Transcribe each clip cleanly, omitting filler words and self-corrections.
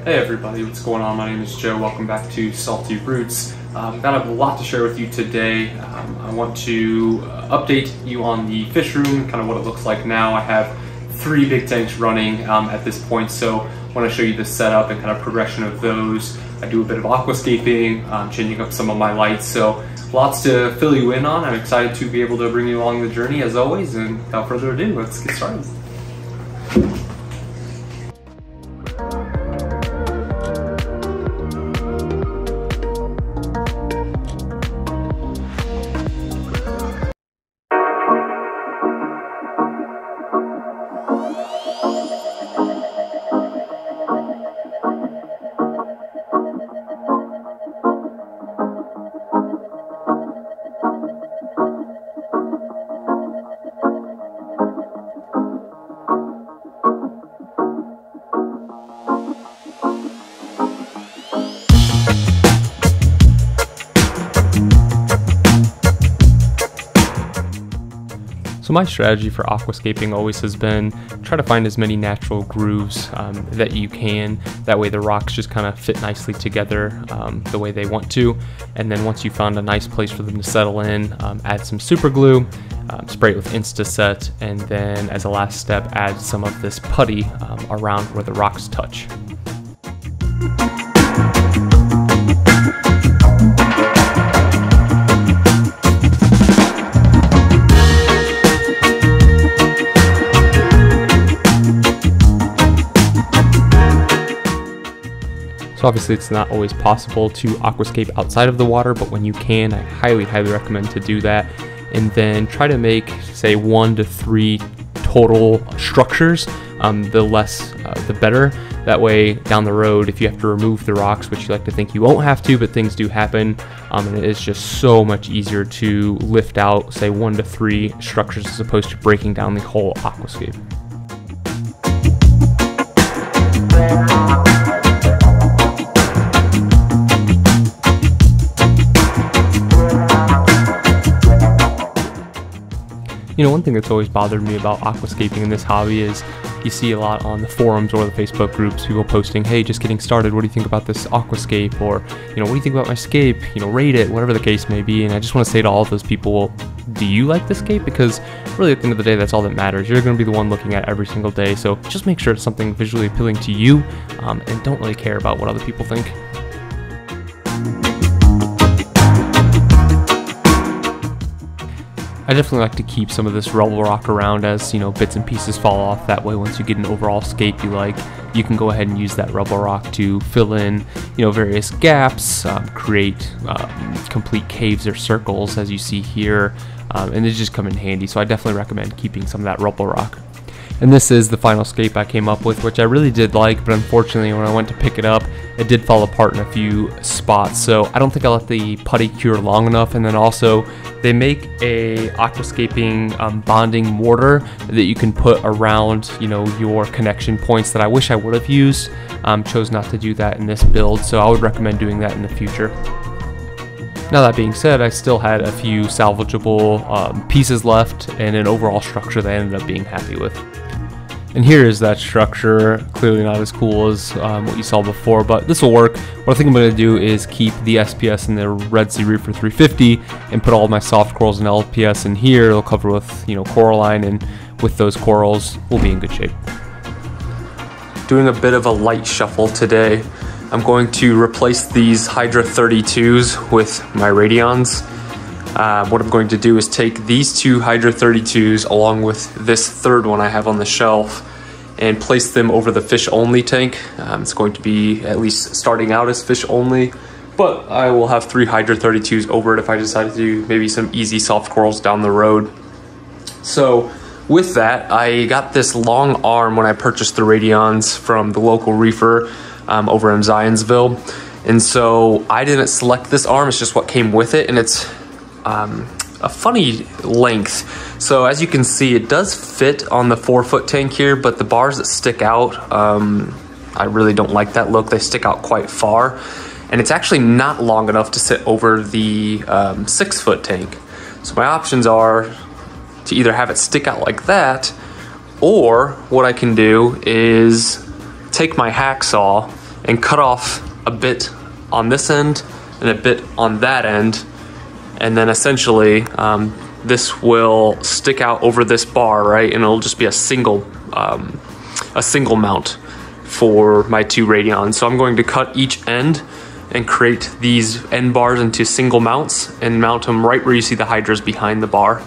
Hey everybody, what's going on? My name is Joe. Welcome back to Salty Roots. Got a lot to share with you today. I want to update you on the fish room, kind of what it looks like now. I have 3 big tanks running at this point, so I want to show you the setup and kind of progression of those. I do a bit of aquascaping, changing up some of my lights, so lots to fill you in on. I'm excited to be able to bring you along the journey as always, and without further ado, let's get started. So my strategy for aquascaping always has been try to find as many natural grooves that you can. That way the rocks just kind of fit nicely together the way they want to. And then once you found a nice place for them to settle in, add some super glue, spray it with Instaset, and then as a last step, add some of this putty around where the rocks touch. So obviously it's not always possible to aquascape outside of the water, but when you can, I highly recommend to do that. And then try to make, say, 1 to 3 total structures. The less, the better. That way, down the road, if you have to remove the rocks, which you like to think you won't have to, but things do happen, and it is just so much easier to lift out, say, 1 to 3 structures as opposed to breaking down the whole aquascape. You know, one thing that's always bothered me about aquascaping in this hobby is you see a lot on the forums or the Facebook groups, people posting, hey, just getting started, what do you think about this aquascape? Or, you know, what do you think about my scape? You know, rate it, whatever the case may be. And I just want to say to all of those people, well, do you like the scape? Because really at the end of the day, that's all that matters. You're going to be the one looking at it every single day. So just make sure it's something visually appealing to you, and don't really care about what other people think. I definitely like to keep some of this rubble rock around as, you know, bits and pieces fall off. That way, once you get an overall scape you like, you can go ahead and use that rubble rock to fill in, you know, various gaps, create complete caves or circles as you see here, and they just come in handy. So I definitely recommend keeping some of that rubble rock. And this is the final scape I came up with, which I really did like, but unfortunately when I went to pick it up, it did fall apart in a few spots. So I don't think I let the putty cure long enough. And then also, they make a aquascaping bonding mortar that you can put around, you know, your connection points that I wish I would have used. Chose not to do that in this build, so I would recommend doing that in the future. Now that being said, I still had a few salvageable pieces left and an overall structure that I ended up being happy with. And here is that structure, clearly not as cool as what you saw before, but this will work. What I think I'm going to do is keep the SPS in the Red Sea Reefer 350 and put all my soft corals and LPS in here. It'll cover with, you know, coralline, and with those corals, we'll be in good shape. Doing a bit of a light shuffle today. I'm going to replace these Hydra 32s with my Radions. What I'm going to do is take these 2 Hydra 32s along with this 3rd one I have on the shelf and place them over the fish only tank. It's going to be at least starting out as fish only, but I will have 3 Hydra 32s over it if I decide to do maybe some easy soft corals down the road. So with that, I got this long arm when I purchased the Radions from the local reefer over in Zionsville. And so I didn't select this arm, it's just what came with it, and it's a funny length. So as you can see, it does fit on the 4-foot tank here, but the bars that stick out, I really don't like that look. They stick out quite far, and it's actually not long enough to sit over the 6-foot tank. So my options are to either have it stick out like that, or what I can do is take my hacksaw and cut off a bit on this end and a bit on that end, and then essentially this will stick out over this bar, right? And it'll just be a single mount for my 2 Radions. So I'm going to cut each end and create these end bars into single mounts and mount them right where you see the hydras behind the bar.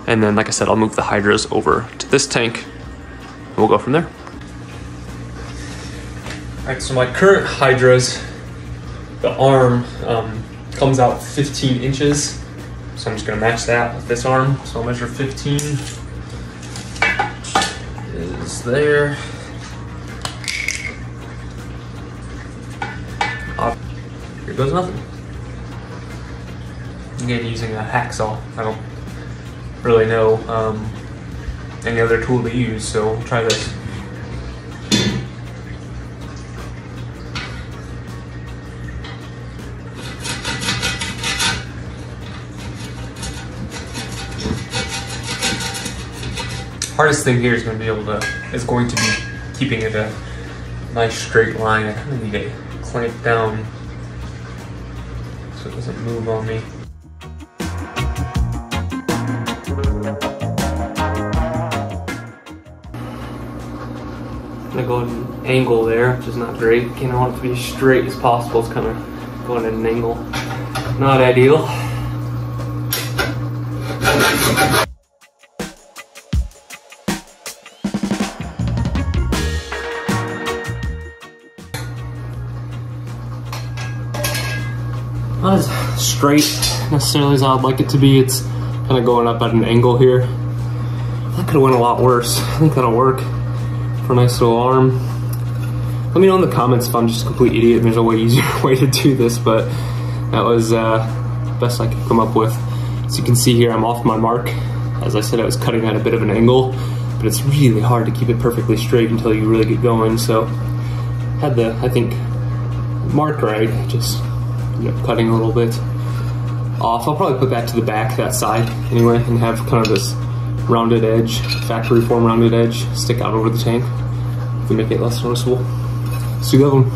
And then, like I said, I'll move the hydras over to this tank and we'll go from there. All right, so my current hydras, the arm comes out 15 inches. So I'm just gonna match that with this arm. So I'll measure 15 is there. Here goes nothing. Again, using a hacksaw. I don't really know any other tool to use, so we'll try this. Hardest thing here is going to be keeping it a nice straight line. I kind of need to clamp down so it doesn't move on me. I'm gonna go at an angle there, which is not great. Again, I want it to be as straight as possible. It's kind of going at an angle. Not ideal. Not as straight necessarily as I'd like it to be. It's kind of going up at an angle here. That could have went a lot worse. I think that'll work for a nice little arm. Let me know in the comments if I'm just a complete idiot and there's a way easier way to do this, but that was best I could come up with. As you can see here, I'm off my mark. As I said, I was cutting at a bit of an angle, but it's really hard to keep it perfectly straight until you really get going. So had the, I think, mark right, just cutting a little bit off. I'll probably put that to the back, that side anyway, and have kind of this rounded edge, factory form rounded edge, stick out over the tank to make it less noticeable. Let's do that one.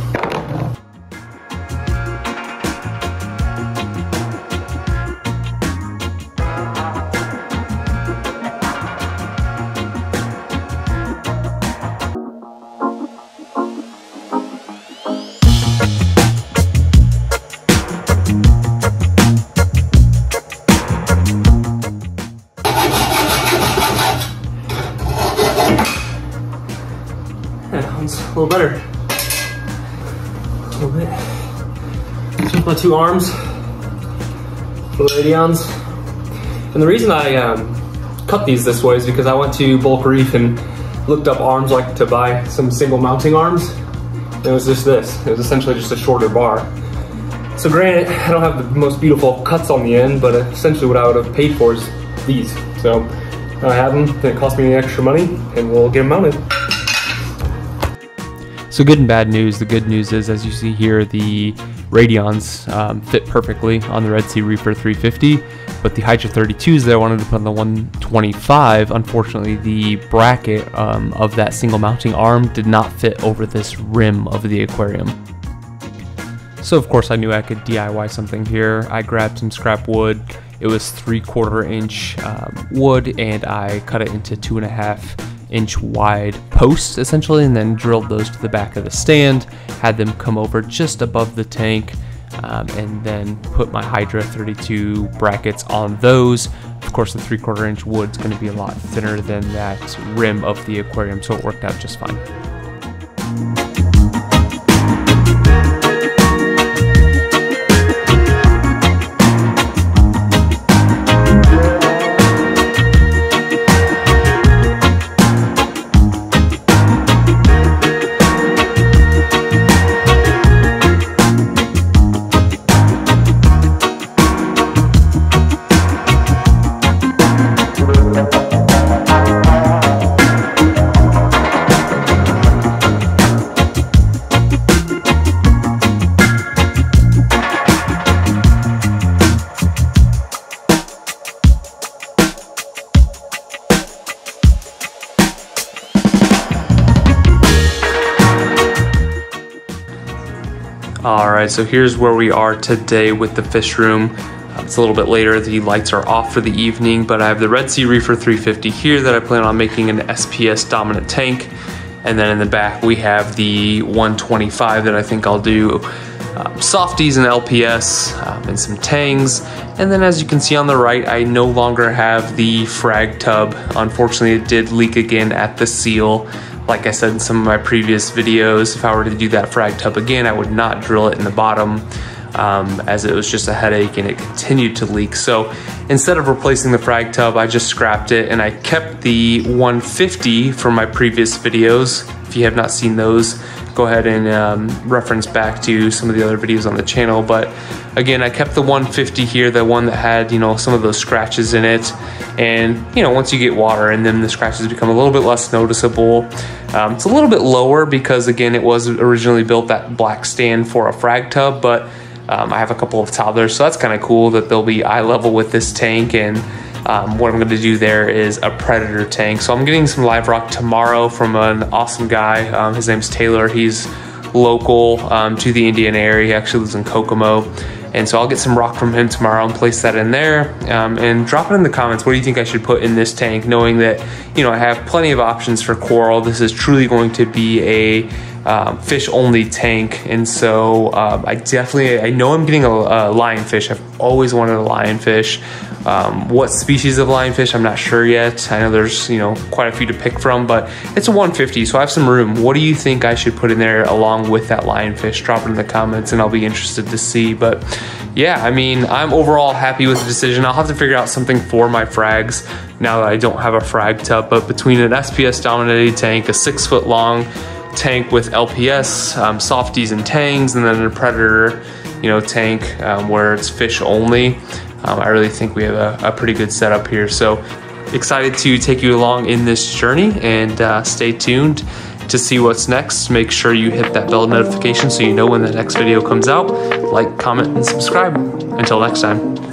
That one's a little better. A little bit. So with my 2 arms for the Radions. And the reason I cut these this way is because I went to Bulk Reef and looked up arms like to buy some single mounting arms. And it was just this. It was essentially just a shorter bar. So granted, I don't have the most beautiful cuts on the end, but essentially what I would have paid for is these. So I have them, didn't cost me any extra money, and we'll get them mounted. So good and bad news. The good news is, as you see here, the Radions fit perfectly on the Red Sea Reaper 350, but the Hydra 32s that I wanted to put on the 125, unfortunately the bracket of that single mounting arm did not fit over this rim of the aquarium. So of course I knew I could DIY something here. I grabbed some scrap wood. It was 3/4 inch wood, and I cut it into 2.5 inch wide posts essentially, and then drilled those to the back of the stand, had them come over just above the tank, and then put my Hydra 32 brackets on those. Of course the 3/4 inch wood's going to be a lot thinner than that rim of the aquarium, so it worked out just fine. Alright, so here's where we are today with the fish room. It's a little bit later, the lights are off for the evening, but I have the Red Sea Reefer 350 here that I plan on making an SPS dominant tank. And then in the back we have the 125 that I think I'll do softies and LPS and some tangs. And then as you can see on the right, I no longer have the frag tub. Unfortunately, it did leak again at the seal. Like I said in some of my previous videos, if I were to do that frag tub again, I would not drill it in the bottom as it was just a headache and it continued to leak. So instead of replacing the frag tub, I just scrapped it and I kept the 150 from my previous videos. If you have not seen those, go ahead and reference back to some of the other videos on the channel. But again, I kept the 150 here, the one that had, you know, some of those scratches in it. And, you know, once you get water in them, the scratches become a little bit less noticeable. It's a little bit lower because, again, it was originally built that black stand for a frag tub, but I have a couple of toddlers, so that's kind of cool that they'll be eye level with this tank. And what I'm going to do there is a predator tank. So I'm getting some live rock tomorrow from an awesome guy. His name's Taylor. He's local to the Indiana area. He actually lives in Kokomo. And so I'll get some rock from him tomorrow and place that in there. And drop it in the comments. What do you think I should put in this tank? Knowing that, you know, I have plenty of options for coral. This is truly going to be a fish only tank. And so I know I'm getting a lionfish. I've always wanted a lionfish. What species of lionfish, I'm not sure yet. I know there's, you know, quite a few to pick from, but it's a 150, so I have some room. What do you think I should put in there along with that lionfish? Drop it in the comments and I'll be interested to see. But yeah, I mean, I'm overall happy with the decision. I'll have to figure out something for my frags now that I don't have a frag tub, but between an SPS dominated tank, a 6 foot long tank with LPS, softies and tangs, and then a predator, you know, tank where it's fish only. I really think we have a pretty good setup here. So excited to take you along in this journey, and stay tuned to see what's next. Make sure you hit that bell notification so you know when the next video comes out. Like, comment, and subscribe. Until next time.